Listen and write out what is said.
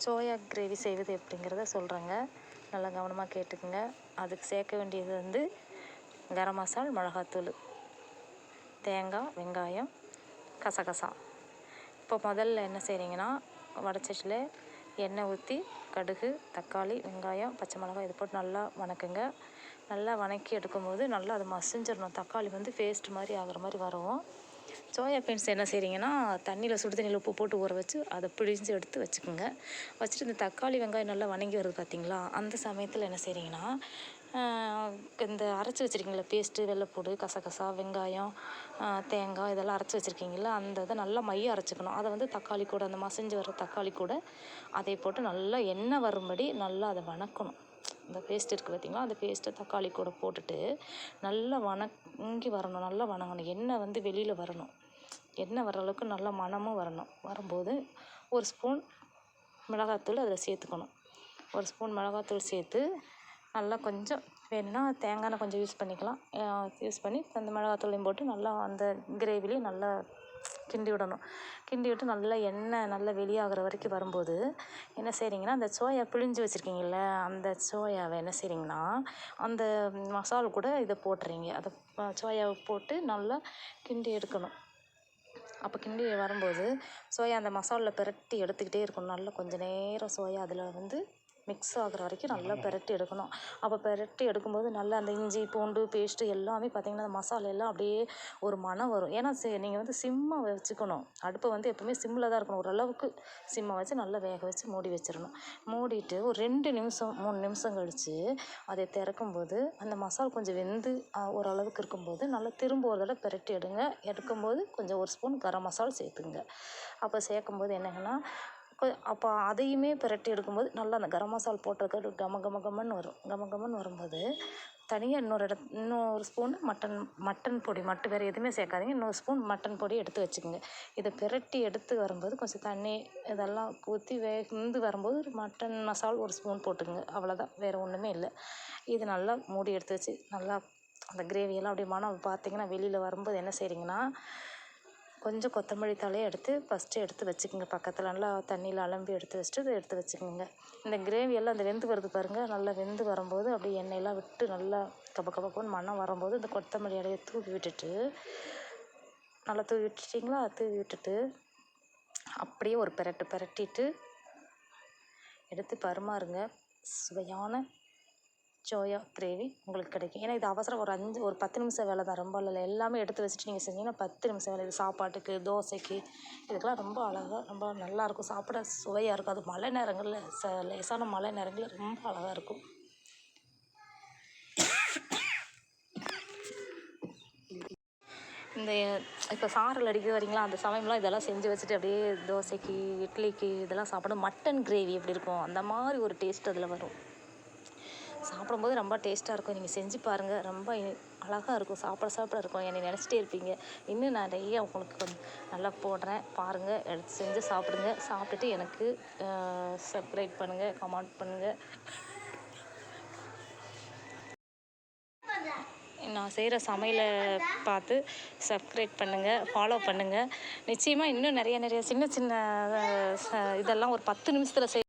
Soya gravy செய்வது எப்படிங்கிறத சொல்கிறேங்க. நல்லா கவனமாக கேட்டுக்குங்க. அதுக்கு சேர்க்க வேண்டியது வந்து கரம் மசால், மிளகாத்தூள், தேங்காய், வெங்காயம், கசகசா. இப்போ முதல்ல என்ன செய்கிறீங்கன்னா, வடச்சட்டியில் எண்ணெய் ஊற்றி கடுகு, தக்காளி, வெங்காயம், பச்சை மிளகாய் இது போட்டு நல்லா வணக்குங்க. நல்லா வணக்கி எடுக்கும்போது நல்லா அது மசிஞ்சிடணும். தக்காளி வந்து பேஸ்ட் மாதிரி ஆகிற மாதிரி வரும். சோயா பீன்ஸ் என்ன செய்கிறீங்கன்னா, தண்ணியில் சுடு தண்ணியில் உப்பு போட்டு ஊற வச்சு அதை பிழிஞ்சு எடுத்து வச்சுக்கோங்க. வச்சுட்டு இந்த தக்காளி வெங்காயம் நல்லா வணங்கி வருது பார்த்தீங்களா, அந்த சமயத்தில் என்ன செய்கிறீங்கன்னா, இந்த அரைச்சி வச்சுருக்கீங்களா பேஸ்ட்டு, வெள்ளைப்பூடு, கசகசா, வெங்காயம், தேங்காய் இதெல்லாம் அரைச்சி வச்சுருக்கீங்களா, அந்த இதை நல்லா மையம் அரைச்சிக்கணும். அதை வந்து தக்காளி கூட, அந்த மசிஞ்சு வர தக்காளி கூட அதை போட்டு நல்லா எண்ணெய் வரும்படி நல்லா அதை வணக்கணும். இந்த பேஸ்ட் இருக்குது பார்த்திங்களா, அந்த பேஸ்ட்டை தக்காளி கூட போட்டுட்டு நல்லா வணங்கி வரணும். நல்லா வணங்கணும். எண்ணெய் வந்து வெளியில் வரணும். எண்ணெய் வர அளவுக்கு நல்லா மணமும் வரணும். வரும்போது ஒரு ஸ்பூன் மிளகாத்தூள் அதில் சேர்த்துக்கணும். ஒரு ஸ்பூன் மிளகாத்தூள் சேர்த்து நல்லா கொஞ்சம் வேணும்னா தேங்காய் எண்ணெய் கொஞ்சம் யூஸ் பண்ணிக்கலாம். யூஸ் பண்ணி அந்த மிளகாத்தூளையும் போட்டு நல்லா அந்த கிரேவிலையும் நல்லா கிண்டி விடணும். கிண்டி விட்டு நல்லா எண்ணெய் நல்லா வெளியாகிற வரைக்கும் வரும்போது என்ன செய்கிறீங்கன்னா, அந்த சோயா பிழிஞ்சு வச்சுருக்கீங்கள்ல, அந்த சோயாவை என்ன செய்கிறீங்கன்னா, அந்த மசாலா கூட இதை போட்டுறீங்க. அதை சோயாவை போட்டு நல்லா கிண்டி எடுக்கணும். அப்போ கிண்டி வரும்போது சோயா அந்த மசாலில் பிரட்டி எடுத்துக்கிட்டே இருக்கணும். நல்லா கொஞ்சம் நேரம் சோயா அதில் வந்து மிக்ஸ் ஆகிற வரைக்கும் நல்லா பிரட்டி எடுக்கணும். அப்போ பிரட்டி எடுக்கும்போது நல்லா அந்த இஞ்சி பூண்டு பேஸ்ட்டு எல்லாமே பார்த்திங்கன்னா, அந்த மசாலா எல்லாம் அப்படியே ஒரு மணம் வரும். ஏன்னா நீங்கள் வந்து சிம்மை வச்சுக்கணும். அடுப்பை வந்து எப்போவுமே சிம்மில் தான் இருக்கணும். ஓரளவுக்கு சிம்மை வச்சு நல்லா வேக வச்சு மூடி வச்சிடணும். மூடிட்டு ஒரு 2 நிமிஷம் 3 நிமிஷம் கழித்து அதை திறக்கும்போது அந்த மசாலா கொஞ்சம் வெந்து ஓரளவுக்கு இருக்கும்போது நல்லா திரும்ப ஒரு தடவை பிரட்டி எடுக்கும்போது கொஞ்சம் ஒரு ஸ்பூன் கரம் மசாலா சேர்த்துங்க. அப்போ சேர்க்கும்போது என்னங்கன்னா, அப்போ அதையுமே பிரட்டி எடுக்கும்போது நல்லா அந்த கரம் மசாலா போட்டிருக்க கமன்னு வரும். கமன்னு வரும்போது தனியாக இன்னொரு ஸ்பூன் மட்டன் பொடி மட்டும், வேறு எதுவுமே சேர்க்காதீங்க. இன்னொரு ஸ்பூன் மட்டன் பொடி எடுத்து வச்சுக்கோங்க. இதை பிரட்டி எடுத்து வரும்போது கொஞ்சம் தண்ணி இதெல்லாம் ஊற்றி வெந்து வரும்போது ஒரு மட்டன் மசாலா ஒரு ஸ்பூன் போட்டுக்குங்க. அவ்வளோதான், வேறு ஒன்றுமே இல்லை. இது நல்லா மூடி எடுத்து வச்சு நல்லா அந்த கிரேவியெல்லாம் அப்படியே மனம் பார்த்திங்கன்னா வெளியில் வரும்போது என்ன செய்கிறீங்கன்னா, கொஞ்சம் கொத்தமல்லி தழையை எடுத்து வச்சுக்கோங்க. பக்கத்தில் நல்லா தண்ணியில் அலம்பி எடுத்து வச்சுட்டு இதை எடுத்து வச்சுக்கோங்க. இந்த கிரேவியெல்லாம் அந்த வெந்து வருது பாருங்கள், நல்லா வெந்து வரும்போது அப்படியே எண்ணெயெல்லாம் விட்டு நல்லா கபக்கபக்குன்னு மணம் வரும்போது இந்த கொத்தமல்லி இலையை தூவி விட்டுட்டு நல்லா தூவி விட்டுட்டிங்களா, தூவி விட்டுட்டு அப்படியே ஒரு பிரட்டிட்டு எடுத்து பரிமாறுங்க. சுவையான சோயா கிரேவி உங்களுக்கு கிடைக்கும். ஏன்னா இது அவசரம், ஒரு 10 நிமிஷம் வேலை தான், ரொம்ப இல்லை. எல்லாமே எடுத்து வச்சுட்டு நீங்கள் செஞ்சீங்கன்னா 10 நிமிஷம் வேலை. இது சாப்பாட்டுக்கு, தோசைக்கு இதுக்கெல்லாம் ரொம்ப அழகாக ரொம்ப நல்லாயிருக்கும். சாப்பிட சுவையாக இருக்கும். அது மழை நேரங்களில் லேசான மழை நேரங்களில் ரொம்ப அழகாக இருக்கும். இந்த இப்போ சாரல் அடிக்க வரீங்களா, அந்த சமயம்லாம் இதெல்லாம் செஞ்சு வச்சுட்டு அப்படியே தோசைக்கு, இட்லிக்கு இதெல்லாம் சாப்பிட மட்டன் கிரேவி எப்படி இருக்கும் அந்த மாதிரி ஒரு டேஸ்ட் அதில் வரும். சாப்பிடும்போது ரொம்ப டேஸ்ட்டாக இருக்கும். நீங்கள் செஞ்சு பாருங்கள். ரொம்ப அழகாக இருக்கும். சாப்பிட இருக்கும். என்னை நினச்சிட்டே இருப்பீங்க. இன்னும் நான் நிறைய உங்களுக்கு கொஞ்சம் நல்லா போடுறேன், பாருங்கள். எடுத்து செஞ்சு சாப்பிடுங்க. சாப்பிட்டுட்டு எனக்கு சப்ஸ்கிரைப் பண்ணுங்கள், கமெண்ட் பண்ணுங்கள். நான் செய்கிற சமையலை பார்த்து சப்ஸ்கிரைப் பண்ணுங்கள், ஃபாலோ பண்ணுங்கள். நிச்சயமாக இன்னும் நிறைய சின்ன இதெல்லாம் ஒரு 10 நிமிஷத்தில்